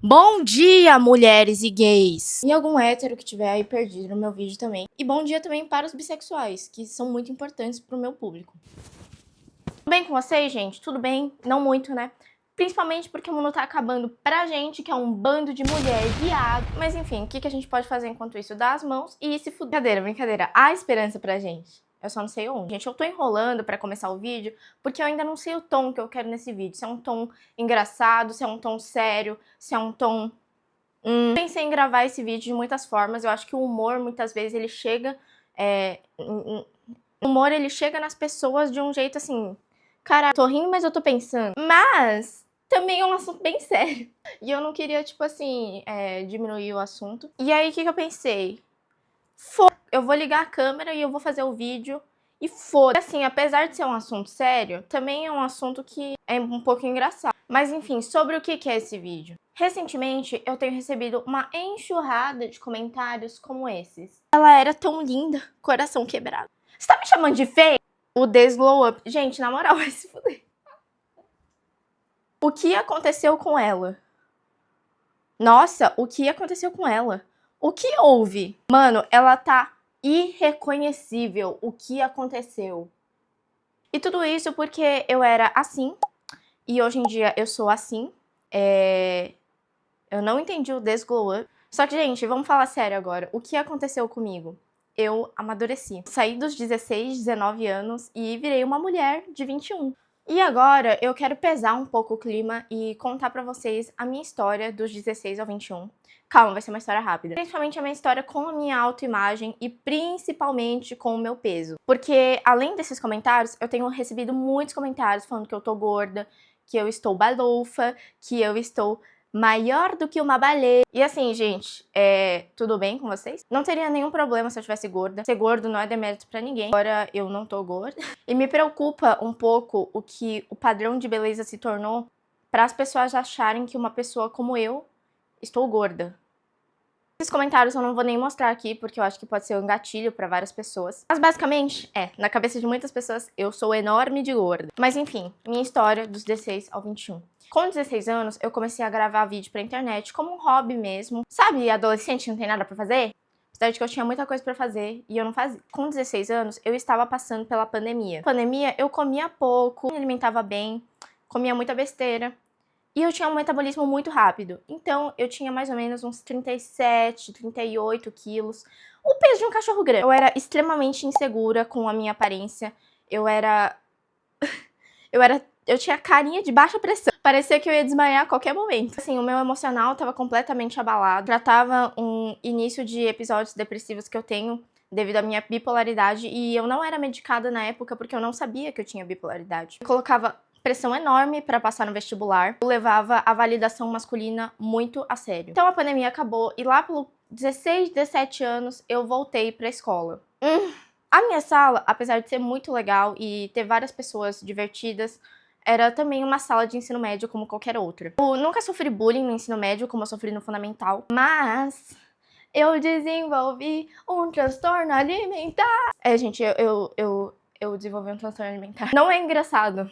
Bom dia, mulheres e gays! E algum hétero que tiver aí perdido no meu vídeo também. E bom dia também para os bissexuais, que são muito importantes pro meu público. Tudo bem com vocês, gente? Tudo bem? Não muito, né? Principalmente porque o mundo tá acabando pra gente, que é um bando de mulher viado. Mas enfim, o que a gente pode fazer enquanto isso? Dar as mãos e se fuder. Brincadeira, brincadeira. Há esperança pra gente. Eu só não sei onde. Gente, eu tô enrolando pra começar o vídeo, porque eu ainda não sei o tom que eu quero nesse vídeo. Se é um tom engraçado, se é um tom sério, se é um tom... Pensei em gravar esse vídeo de muitas formas. Eu acho que o humor, muitas vezes, ele chega... O humor, ele chega nas pessoas de um jeito assim... Cara, tô rindo, mas eu tô pensando. Mas... também é um assunto bem sério. E eu não queria, tipo assim, diminuir o assunto. E aí, o que eu pensei? Eu vou ligar a câmera e eu vou fazer o vídeo e foda. Assim, apesar de ser um assunto sério, também é um assunto que é um pouco engraçado. Mas enfim, sobre o que é esse vídeo? Recentemente, eu tenho recebido uma enxurrada de comentários como esses. Ela era tão linda, coração quebrado. Você tá me chamando de feia? O Desglow Up. Gente, na moral, vai se fuder. O que aconteceu com ela? Nossa, o que aconteceu com ela? O que houve? Mano, ela tá irreconhecível. O que aconteceu? E tudo isso porque eu era assim, e hoje em dia eu sou assim. Eu não entendi o Desglow Up. Só que, gente, vamos falar sério agora. O que aconteceu comigo? Eu amadureci. Saí dos 16, 19 anos e virei uma mulher de 21. E agora eu quero pesar um pouco o clima e contar pra vocês a minha história dos 16 ao 21. Calma, vai ser uma história rápida. Principalmente a minha história com a minha autoimagem e principalmente com o meu peso. Porque além desses comentários, eu tenho recebido muitos comentários falando que eu tô gorda, que eu estou balofa, que eu estou maior do que uma baleia. E assim, gente, tudo bem com vocês? Não teria nenhum problema se eu tivesse gorda. Ser gordo não é demérito pra ninguém. Agora eu não tô gorda. E me preocupa um pouco o que o padrão de beleza se tornou para as pessoas acharem que uma pessoa como eu estou gorda. Esses comentários eu não vou nem mostrar aqui, porque eu acho que pode ser um gatilho pra várias pessoas. Mas basicamente, na cabeça de muitas pessoas, eu sou enorme de gorda. Mas enfim, minha história dos 16 ao 21. Com 16 anos, eu comecei a gravar vídeo pra internet como um hobby mesmo. Sabe, adolescente que não tem nada pra fazer? Apesar de que eu tinha muita coisa pra fazer e eu não fazia. Com 16 anos, eu estava passando pela pandemia. Na pandemia, eu comia pouco, me alimentava bem, comia muita besteira. E eu tinha um metabolismo muito rápido. Então, eu tinha mais ou menos uns 37, 38 quilos. O peso de um cachorro grande. Eu era extremamente insegura com a minha aparência. Eu tinha carinha de baixa pressão. Parecia que eu ia desmaiar a qualquer momento. Assim, o meu emocional tava completamente abalado. Tratava um início de episódios depressivos que eu tenho devido à minha bipolaridade. E eu não era medicada na época porque eu não sabia que eu tinha bipolaridade. Eu colocava pressão enorme para passar no vestibular. Eu levava a validação masculina muito a sério. Então a pandemia acabou e lá pelo 16, 17 anos eu voltei pra escola. A minha sala, apesar de ser muito legal e ter várias pessoas divertidas, era também uma sala de ensino médio como qualquer outra. Eu nunca sofri bullying no ensino médio como eu sofri no fundamental, mas eu desenvolvi um transtorno alimentar. Gente, eu desenvolvi um transtorno alimentar. Não é engraçado,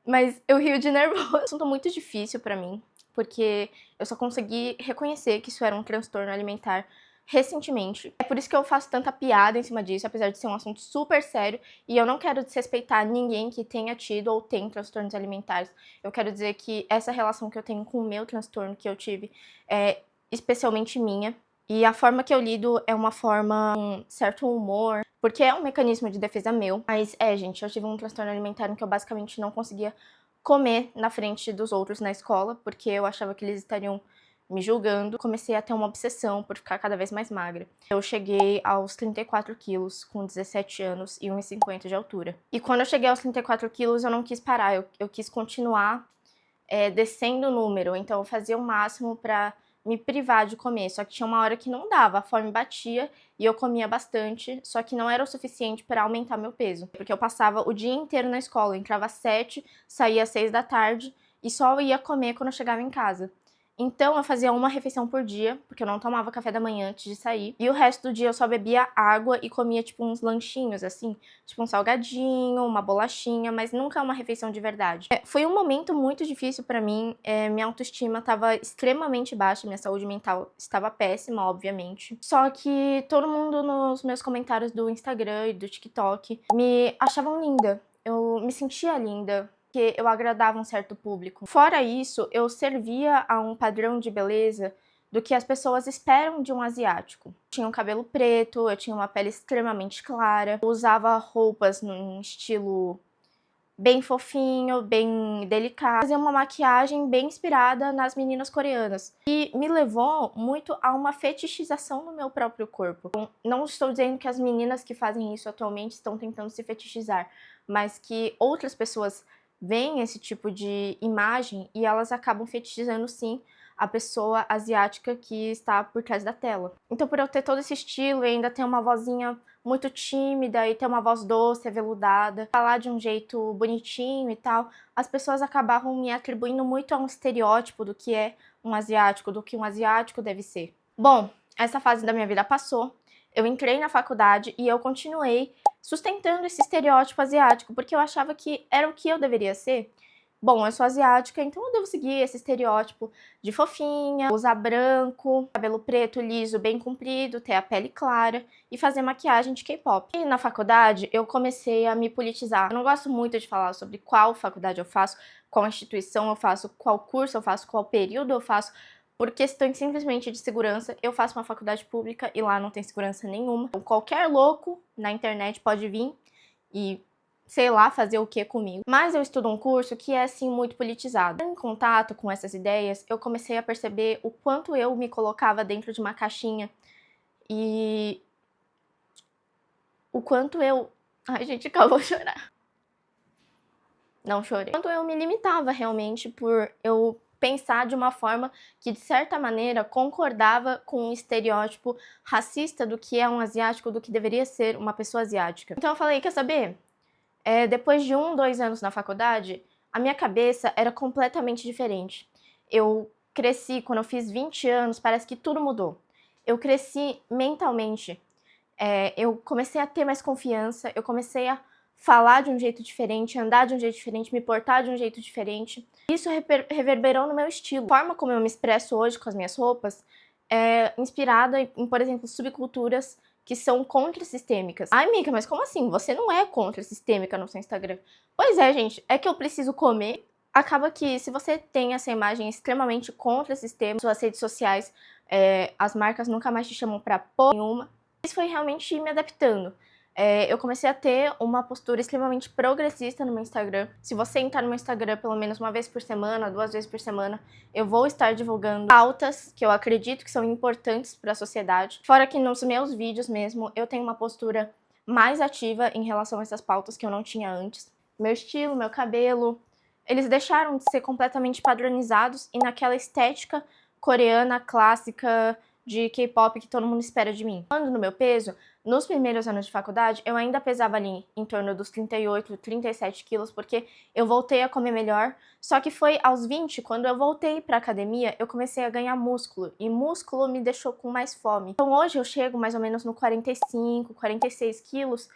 mas eu rio de nervoso. É um assunto muito difícil pra mim, porque eu só consegui reconhecer que isso era um transtorno alimentar recentemente. É por isso que eu faço tanta piada em cima disso, apesar de ser um assunto super sério, e eu não quero desrespeitar ninguém que tenha tido ou tem transtornos alimentares. Eu quero dizer que essa relação que eu tenho com o meu transtorno que eu tive é especialmente minha, e a forma que eu lido é uma forma com certo humor, porque é um mecanismo de defesa meu. Mas gente, eu tive um transtorno alimentar em que eu basicamente não conseguia comer na frente dos outros na escola, porque eu achava que eles estariam me julgando. Comecei a ter uma obsessão por ficar cada vez mais magra. Eu cheguei aos 34 quilos com 17 anos e 1,50 de altura. E quando eu cheguei aos 34 quilos, eu não quis parar, eu quis continuar descendo o número. Então eu fazia o máximo pra me privar de comer, só que tinha uma hora que não dava, a fome batia e eu comia bastante, só que não era o suficiente para aumentar meu peso, porque eu passava o dia inteiro na escola, eu entrava às 7, saía às 6 da tarde e só ia comer quando eu chegava em casa. Então eu fazia uma refeição por dia, porque eu não tomava café da manhã antes de sair. E o resto do dia eu só bebia água e comia tipo uns lanchinhos assim, tipo um salgadinho, uma bolachinha, mas nunca uma refeição de verdade. Foi um momento muito difícil pra mim, minha autoestima estava extremamente baixa, minha saúde mental estava péssima, obviamente. Só que todo mundo nos meus comentários do Instagram e do TikTok me achavam linda. Eu me sentia linda, porque eu agradava um certo público. Fora isso, eu servia a um padrão de beleza do que as pessoas esperam de um asiático. Tinha um cabelo preto, eu tinha uma pele extremamente clara, eu usava roupas num estilo bem fofinho, bem delicado, fazia uma maquiagem bem inspirada nas meninas coreanas. E me levou muito a uma fetichização no meu próprio corpo. Não estou dizendo que as meninas que fazem isso atualmente estão tentando se fetichizar, mas que outras pessoas veem esse tipo de imagem e elas acabam fetichizando sim a pessoa asiática que está por trás da tela. Então, por eu ter todo esse estilo e ainda ter uma vozinha muito tímida e ter uma voz doce, aveludada, falar de um jeito bonitinho e tal, as pessoas acabavam me atribuindo muito a um estereótipo do que é um asiático, do que um asiático deve ser. Bom, essa fase da minha vida passou, eu entrei na faculdade e eu continuei sustentando esse estereótipo asiático, porque eu achava que era o que eu deveria ser. Bom, eu sou asiática, então eu devo seguir esse estereótipo de fofinha, usar branco, cabelo preto, liso, bem comprido, ter a pele clara e fazer maquiagem de K-pop. E na faculdade eu comecei a me politizar. Eu não gosto muito de falar sobre qual faculdade eu faço, qual instituição eu faço, qual curso eu faço, qual período eu faço, por questões simplesmente de segurança. Eu faço uma faculdade pública e lá não tem segurança nenhuma. Então, qualquer louco na internet pode vir e sei lá, fazer o que comigo. Mas eu estudo um curso que é, assim, muito politizado. Em contato com essas ideias, eu comecei a perceber o quanto eu me colocava dentro de uma caixinha e o quanto eu... Ai, gente, acabou de chorar. Não chorei. O quanto eu me limitava, realmente, por eu pensar de uma forma que, de certa maneira, concordava com um estereótipo racista do que é um asiático, do que deveria ser uma pessoa asiática. Então eu falei, quer saber? Depois de 2 anos na faculdade, a minha cabeça era completamente diferente. Eu cresci, quando eu fiz 20 anos, parece que tudo mudou. Eu cresci mentalmente. Eu comecei a ter mais confiança, eu comecei a falar de um jeito diferente, andar de um jeito diferente, me portar de um jeito diferente. Isso reverberou no meu estilo. A forma como eu me expresso hoje com as minhas roupas é inspirada em, por exemplo, subculturas que são contrassistêmicas. Ai, Mica, mas como assim? Você não é contrassistêmica no seu Instagram. Pois é, gente, é que eu preciso comer. Acaba que se você tem essa imagem extremamente contrassistêmica, suas redes sociais, as marcas nunca mais te chamam pra porra nenhuma. Isso foi realmente me adaptando. Eu comecei a ter uma postura extremamente progressista no meu Instagram. Se você entrar no meu Instagram pelo menos uma vez por semana, 2 vezes por semana, eu vou estar divulgando pautas que eu acredito que são importantes para a sociedade. Fora que nos meus vídeos mesmo, eu tenho uma postura mais ativa em relação a essas pautas que eu não tinha antes. Meu estilo, meu cabelo, eles deixaram de ser completamente padronizados e naquela estética coreana clássica de K-pop que todo mundo espera de mim. Falando no meu peso, nos primeiros anos de faculdade, eu ainda pesava ali em torno dos 38, 37 quilos, porque eu voltei a comer melhor. Só que foi aos 20, quando eu voltei pra academia, eu comecei a ganhar músculo. E músculo me deixou com mais fome. Então hoje eu chego mais ou menos no 45, 46 quilos,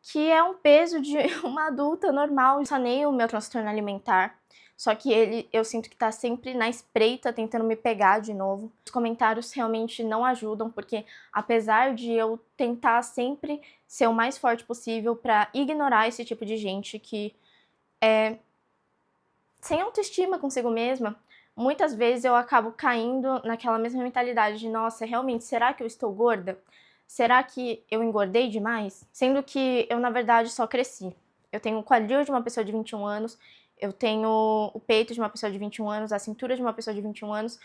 que é um peso de uma adulta normal. Eu sanei o meu transtorno alimentar. Só que eu sinto que tá sempre na espreita, tentando me pegar de novo. Os comentários realmente não ajudam, porque apesar de eu tentar sempre ser o mais forte possível pra ignorar esse tipo de gente que é sem autoestima consigo mesma, muitas vezes eu acabo caindo naquela mesma mentalidade de, nossa, realmente, será que eu estou gorda? Será que eu engordei demais? Sendo que eu, na verdade, só cresci. Eu tenho o quadril de uma pessoa de 21 anos, eu tenho o peito de uma pessoa de 21 anos, a cintura de uma pessoa de 21 anos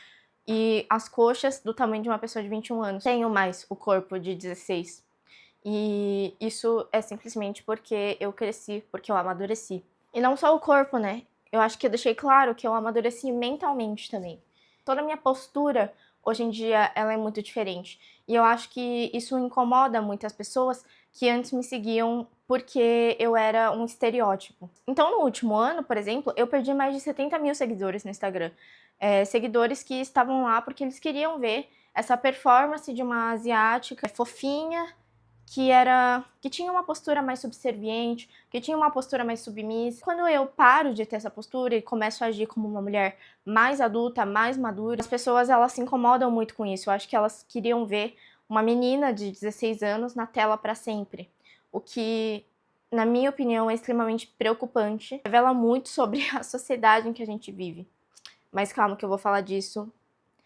e as coxas do tamanho de uma pessoa de 21 anos. Tenho mais o corpo de 16. E isso é simplesmente porque eu cresci, porque eu amadureci. E não só o corpo, né? Eu acho que eu deixei claro que eu amadureci mentalmente também. Toda a minha postura, hoje em dia, ela é muito diferente. E eu acho que isso incomoda muitas pessoas que antes me seguiam porque eu era um estereótipo. Então, no último ano, por exemplo, eu perdi mais de 70 mil seguidores no Instagram. seguidores que estavam lá porque eles queriam ver essa performance de uma asiática fofinha, que tinha uma postura mais subserviente, que tinha uma postura mais submissa. Quando eu paro de ter essa postura e começo a agir como uma mulher mais adulta, mais madura, as pessoas elas se incomodam muito com isso. Eu acho que elas queriam ver uma menina de 16 anos na tela para sempre. O que, na minha opinião, é extremamente preocupante. Revela muito sobre a sociedade em que a gente vive. Mas calma que eu vou falar disso.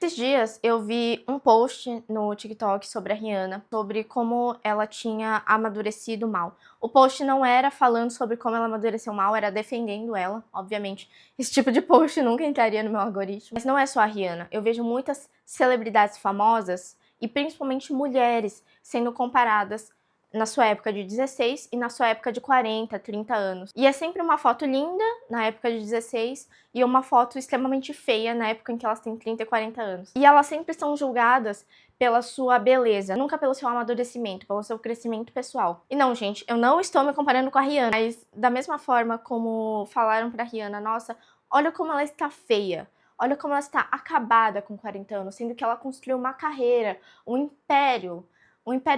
Esses dias eu vi um post no TikTok sobre a Rihanna, sobre como ela tinha amadurecido mal. O post não era falando sobre como ela amadureceu mal, era defendendo ela, obviamente. Esse tipo de post nunca entraria no meu algoritmo. Mas não é só a Rihanna. Eu vejo muitas celebridades famosas, e principalmente mulheres, sendo comparadas na sua época de 16 e na sua época de 40, 30 anos. E é sempre uma foto linda na época de 16 e uma foto extremamente feia na época em que elas têm 30 e 40 anos. E elas sempre são julgadas pela sua beleza, nunca pelo seu amadurecimento, pelo seu crescimento pessoal. E não, gente, eu não estou me comparando com a Rihanna, mas da mesma forma como falaram pra Rihanna, nossa, olha como ela está feia. Olha como ela está acabada com 40 anos, sendo que ela construiu uma carreira, um império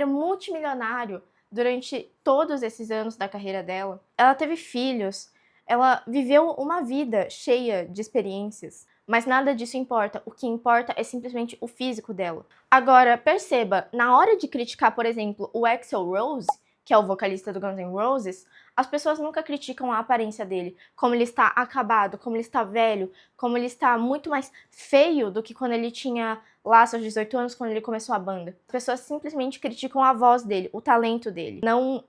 multimilionário durante todos esses anos da carreira dela. Ela teve filhos, ela viveu uma vida cheia de experiências, mas nada disso importa. O que importa é simplesmente o físico dela. Agora, perceba, na hora de criticar, por exemplo, o Axl Rose, que é o vocalista do Guns N' Roses, as pessoas nunca criticam a aparência dele, como ele está acabado, como ele está velho, como ele está muito mais feio do que quando ele tinha lá seus 18 anos, quando ele começou a banda. As pessoas simplesmente criticam a voz dele, o talento dele, não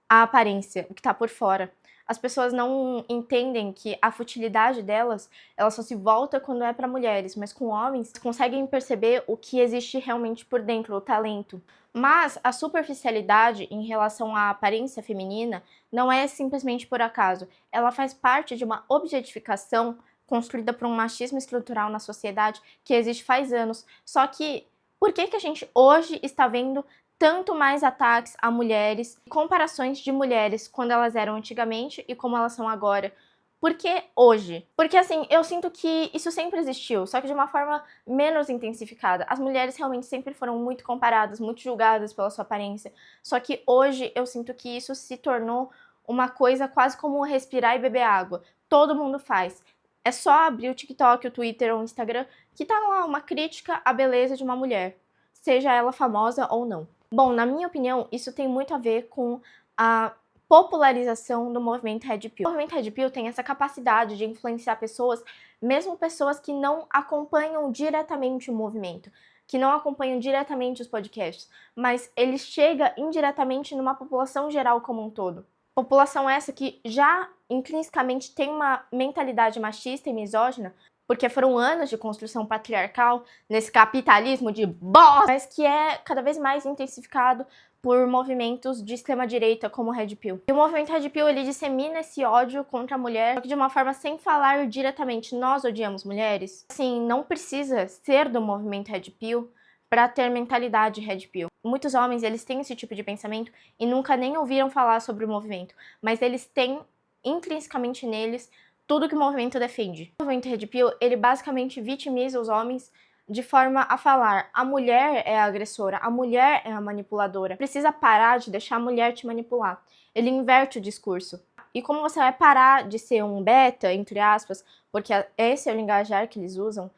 a aparência, o que tá por fora. As pessoas não entendem que a futilidade delas, ela só se volta quando é para mulheres, mas com homens conseguem perceber o que existe realmente por dentro, o talento. Mas a superficialidade em relação à aparência feminina não é simplesmente por acaso. Ela faz parte de uma objetificação construída por um machismo estrutural na sociedade que existe faz anos. Só que por que a gente hoje está vendo tanto mais ataques a mulheres, comparações de mulheres quando elas eram antigamente e como elas são agora? Por que hoje? Porque assim, eu sinto que isso sempre existiu, só que de uma forma menos intensificada. As mulheres realmente sempre foram muito comparadas, muito julgadas pela sua aparência. Só que hoje eu sinto que isso se tornou uma coisa quase como respirar e beber água. Todo mundo faz. É só abrir o TikTok, o Twitter ou o Instagram que tá lá uma crítica à beleza de uma mulher, seja ela famosa ou não. Bom, na minha opinião, isso tem muito a ver com a popularização do movimento Red Pill. O movimento Red Pill tem essa capacidade de influenciar pessoas, mesmo pessoas que não acompanham diretamente o movimento, que não acompanham diretamente os podcasts, mas ele chega indiretamente numa população geral como um todo. População essa que já intrinsecamente tem uma mentalidade machista e misógina, porque foram anos de construção patriarcal nesse capitalismo de bosta, mas que é cada vez mais intensificado por movimentos de extrema-direita como o Red Pill. E o movimento Red Pill, ele dissemina esse ódio contra a mulher, só que de uma forma sem falar diretamente, nós odiamos mulheres. Assim, não precisa ser do movimento Red Pill para ter mentalidade Red Pill. Muitos homens, eles têm esse tipo de pensamento e nunca nem ouviram falar sobre o movimento, mas eles têm intrinsecamente neles tudo que o movimento defende. O movimento Red Pill, ele basicamente vitimiza os homens de forma a falar: a mulher é a agressora, a mulher é a manipuladora. Precisa parar de deixar a mulher te manipular. Ele inverte o discurso. E como você vai parar de ser um beta, entre aspas, porque esse é o linguajar que eles usam,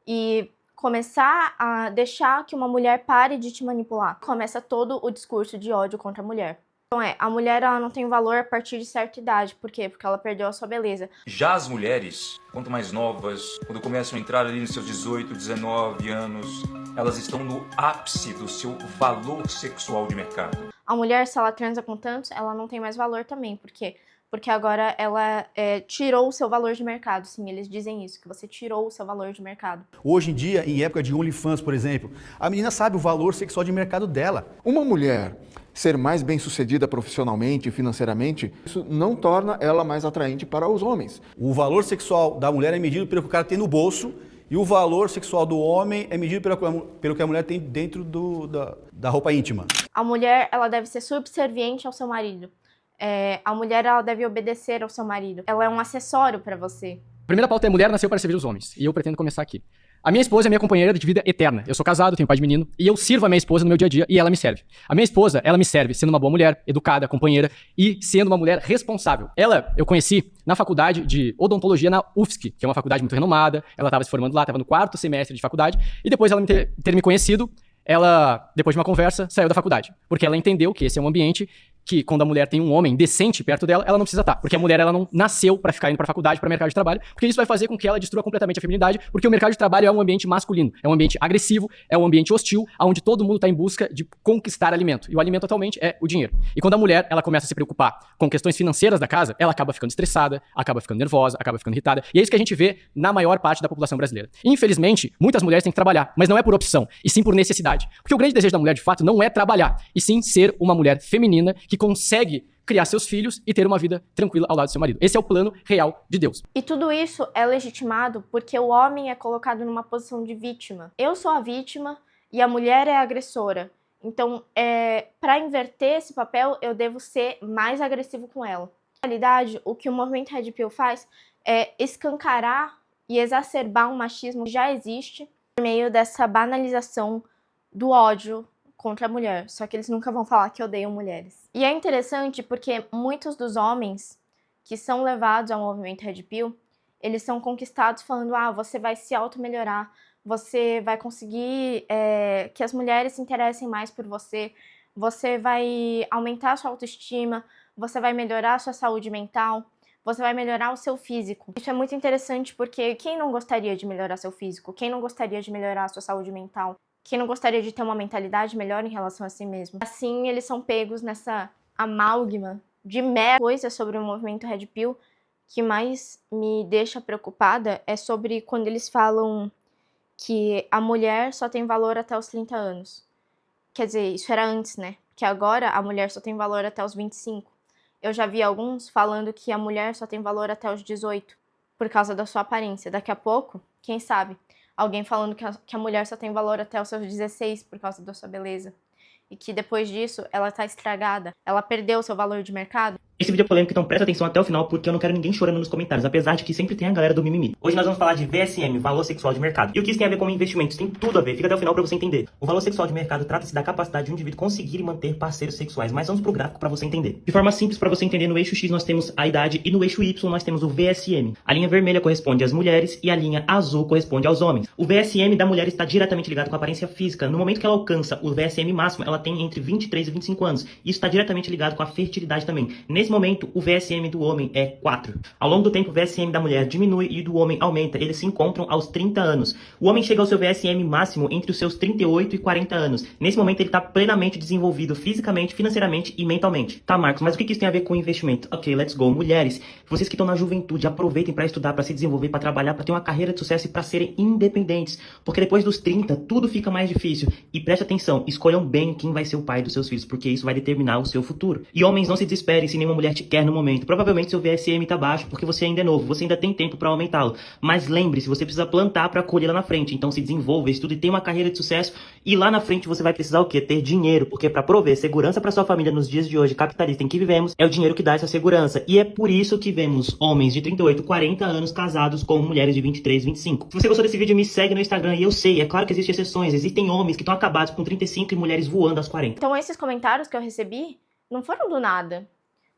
e começar a deixar que uma mulher pare de te manipular? Começa todo o discurso de ódio contra a mulher. Então a mulher ela não tem valor a partir de certa idade. Por quê? Porque ela perdeu a sua beleza. Já as mulheres, quanto mais novas, quando começam a entrar ali nos seus 18, 19 anos, elas estão no ápice do seu valor sexual de mercado. A mulher, se ela transa com tantos, ela não tem mais valor também. Por quê? Porque agora ela tirou o seu valor de mercado. Sim, eles dizem isso, que você tirou o seu valor de mercado. Hoje em dia, em época de OnlyFans, por exemplo, a menina sabe o valor sexual de mercado dela. Uma mulher ser mais bem-sucedida profissionalmente e financeiramente, isso não torna ela mais atraente para os homens. O valor sexual da mulher é medido pelo que o cara tem no bolso e o valor sexual do homem é medido pelo que a mulher tem dentro da roupa íntima. A mulher, ela deve ser subserviente ao seu marido. A mulher, ela deve obedecer ao seu marido. Ela é um acessório para você. primeira pauta é: mulher nasceu para servir os homens. E eu pretendo começar aqui. A minha esposa é minha companheira de vida eterna. Eu sou casado, tenho pai de menino, e eu sirvo a minha esposa no meu dia a dia e ela me serve. A minha esposa, ela me serve sendo uma boa mulher, educada, companheira e sendo uma mulher responsável. Ela, eu conheci na faculdade de odontologia na UFSC, que é uma faculdade muito renomada. Ela estava se formando lá, estava no 4º semestre de faculdade, e depois ela ter me conhecido, ela, depois de uma conversa, saiu da faculdade. Porque ela entendeu que esse é um ambiente que, quando a mulher tem um homem decente perto dela, ela não precisa estar. Porque a mulher, ela não nasceu pra ficar indo pra faculdade, pra mercado de trabalho, porque isso vai fazer com que ela destrua completamente a feminilidade, porque o mercado de trabalho é um ambiente masculino, é um ambiente agressivo, é um ambiente hostil, onde todo mundo tá em busca de conquistar alimento. E o alimento, atualmente, é o dinheiro. E quando a mulher, ela começa a se preocupar com questões financeiras da casa, ela acaba ficando estressada, acaba ficando nervosa, acaba ficando irritada. E é isso que a gente vê na maior parte da população brasileira. Infelizmente, muitas mulheres têm que trabalhar, mas não é por opção, e sim por necessidade. Porque o grande desejo da mulher, de fato, não é trabalhar, e sim ser uma mulher feminina que consegue criar seus filhos e ter uma vida tranquila ao lado do seu marido. Esse é o plano real de Deus. E tudo isso é legitimado porque o homem é colocado numa posição de vítima. Eu sou a vítima e a mulher é a agressora. Então, para inverter esse papel, eu devo ser mais agressivo com ela. Na realidade, o que o movimento Red Pill faz é escancarar e exacerbar um machismo que já existe por meio dessa banalização do ódio contra a mulher, só que eles nunca vão falar que odeiam mulheres. E é interessante porque muitos dos homens que são levados ao movimento Red Pill, eles são conquistados falando: você vai se auto-melhorar, você vai conseguir que as mulheres se interessem mais por você, você vai aumentar a sua autoestima, você vai melhorar a sua saúde mental, você vai melhorar o seu físico. Isso é muito interessante porque quem não gostaria de melhorar seu físico? Quem não gostaria de melhorar a sua saúde mental? Quem não gostaria de ter uma mentalidade melhor em relação a si mesmo? Assim, eles são pegos nessa amálgama de mera coisa sobre o movimento Red Pill. Que mais me deixa preocupada é sobre quando eles falam que a mulher só tem valor até os 30 anos. Quer dizer, isso era antes, né? Que agora a mulher só tem valor até os 25. Eu já vi alguns falando que a mulher só tem valor até os 18, por causa da sua aparência. Daqui a pouco, quem sabe, alguém falando que a mulher só tem valor até os seus 16 por causa da sua beleza. E que depois disso, ela tá estragada. Ela perdeu o seu valor de mercado. Esse vídeo é polêmico, então presta atenção até o final, porque eu não quero ninguém chorando nos comentários, apesar de que sempre tem a galera do mimimi. Hoje nós vamos falar de VSM, Valor Sexual de Mercado. E o que isso tem a ver com investimentos? Tem tudo a ver, fica até o final pra você entender. O valor sexual de mercado trata-se da capacidade de um indivíduo conseguir e manter parceiros sexuais, mas vamos pro gráfico pra você entender. De forma simples, pra você entender, no eixo X nós temos a idade e no eixo Y nós temos o VSM. A linha vermelha corresponde às mulheres e a linha azul corresponde aos homens. O VSM da mulher está diretamente ligado com a aparência física. No momento que ela alcança o VSM máximo, ela tem entre 23 e 25 anos. Isso está diretamente ligado com a fertilidade também. Nesse momento, o VSM do homem é 4. Ao longo do tempo, o VSM da mulher diminui e do homem aumenta. Eles se encontram aos 30 anos. O homem chega ao seu VSM máximo entre os seus 38 e 40 anos. Nesse momento, ele está plenamente desenvolvido fisicamente, financeiramente e mentalmente. Tá, Marcos, mas o que isso tem a ver com investimento? Ok, let's go. Mulheres, vocês que estão na juventude, aproveitem para estudar, para se desenvolver, para trabalhar, para ter uma carreira de sucesso e para serem independentes. Porque depois dos 30, tudo fica mais difícil. E preste atenção, escolham bem quem vai ser o pai dos seus filhos, porque isso vai determinar o seu futuro. E homens, não se desesperem se nenhuma mulher te quer no momento. Provavelmente seu VSM tá baixo porque você ainda é novo, você ainda tem tempo para aumentá-lo. Mas lembre-se, você precisa plantar para colher lá na frente. Então se desenvolva, estude, tenha uma carreira de sucesso e lá na frente você vai precisar o quê? Ter dinheiro, porque para prover segurança para sua família nos dias de hoje capitalista em que vivemos, é o dinheiro que dá essa segurança. E é por isso que vemos homens de 38, 40 anos casados com mulheres de 23, 25. Se você gostou desse vídeo, me segue no Instagram. E eu sei, é claro que existem exceções, existem homens que estão acabados com 35 e mulheres voando aos 40. Então esses comentários que eu recebi não foram do nada.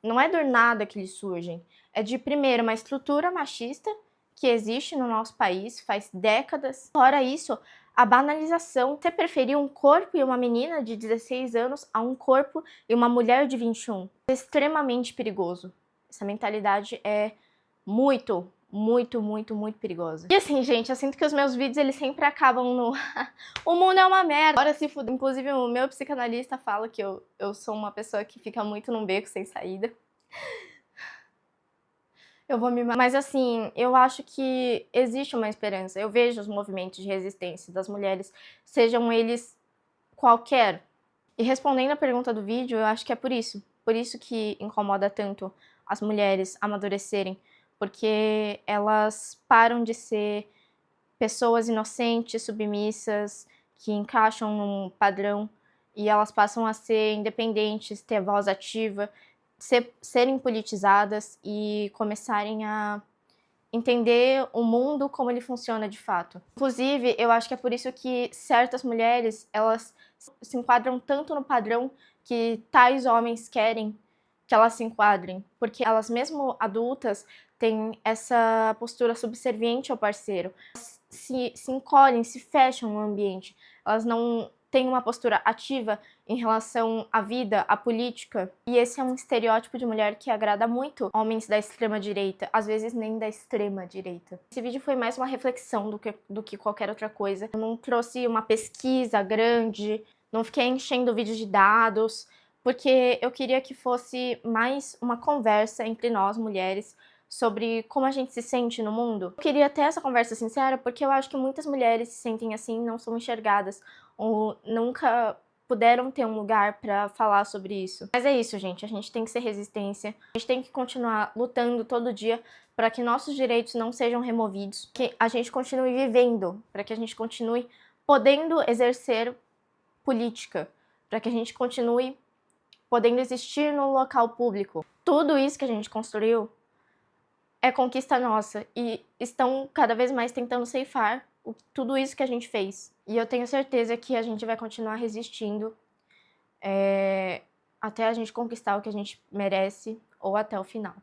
Não é do nada que eles surgem. É de, primeiro, uma estrutura machista que existe no nosso país faz décadas. Fora isso, a banalização. Você preferir um corpo e uma menina de 16 anos a um corpo e uma mulher de 21. É extremamente perigoso. Essa mentalidade é muito perigosa. E assim, gente, eu sinto que os meus vídeos, eles sempre acabam no o mundo é uma merda, agora se fuder. Inclusive, o meu psicanalista fala que eu sou uma pessoa que fica muito num beco sem saída. Eu vou me... Mas assim, eu acho que existe uma esperança. Eu vejo os movimentos de resistência das mulheres, sejam eles qualquer. E respondendo a pergunta do vídeo, eu acho que é por isso. Por isso que incomoda tanto as mulheres amadurecerem. Porque elas param de ser pessoas inocentes, submissas, que encaixam num padrão, e elas passam a ser independentes, ter voz ativa, serem politizadas e começarem a entender o mundo como ele funciona de fato. Inclusive, eu acho que é por isso que certas mulheres, elas se enquadram tanto no padrão que tais homens querem que elas se enquadrem, porque elas mesmo adultas têm essa postura subserviente ao parceiro, se encolhem, se fecham no ambiente, elas não têm uma postura ativa em relação à vida, à política, e esse é um estereótipo de mulher que agrada muito homens da extrema-direita, às vezes nem da extrema-direita. Esse vídeo foi mais uma reflexão do que qualquer outra coisa. Eu não trouxe uma pesquisa grande, não fiquei enchendo o vídeo de dados, porque eu queria que fosse mais uma conversa entre nós, mulheres, sobre como a gente se sente no mundo. Eu queria ter essa conversa sincera porque eu acho que muitas mulheres se sentem assim, não são enxergadas, ou nunca puderam ter um lugar pra falar sobre isso. Mas é isso, gente, a gente tem que ser resistência, a gente tem que continuar lutando todo dia para que nossos direitos não sejam removidos, que a gente continue vivendo, para que a gente continue podendo exercer política, para que a gente continue podendo existir no local público. Tudo isso que a gente construiu é conquista nossa e estão cada vez mais tentando ceifar tudo isso que a gente fez. E eu tenho certeza que a gente vai continuar resistindo até a gente conquistar o que a gente merece ou até o final.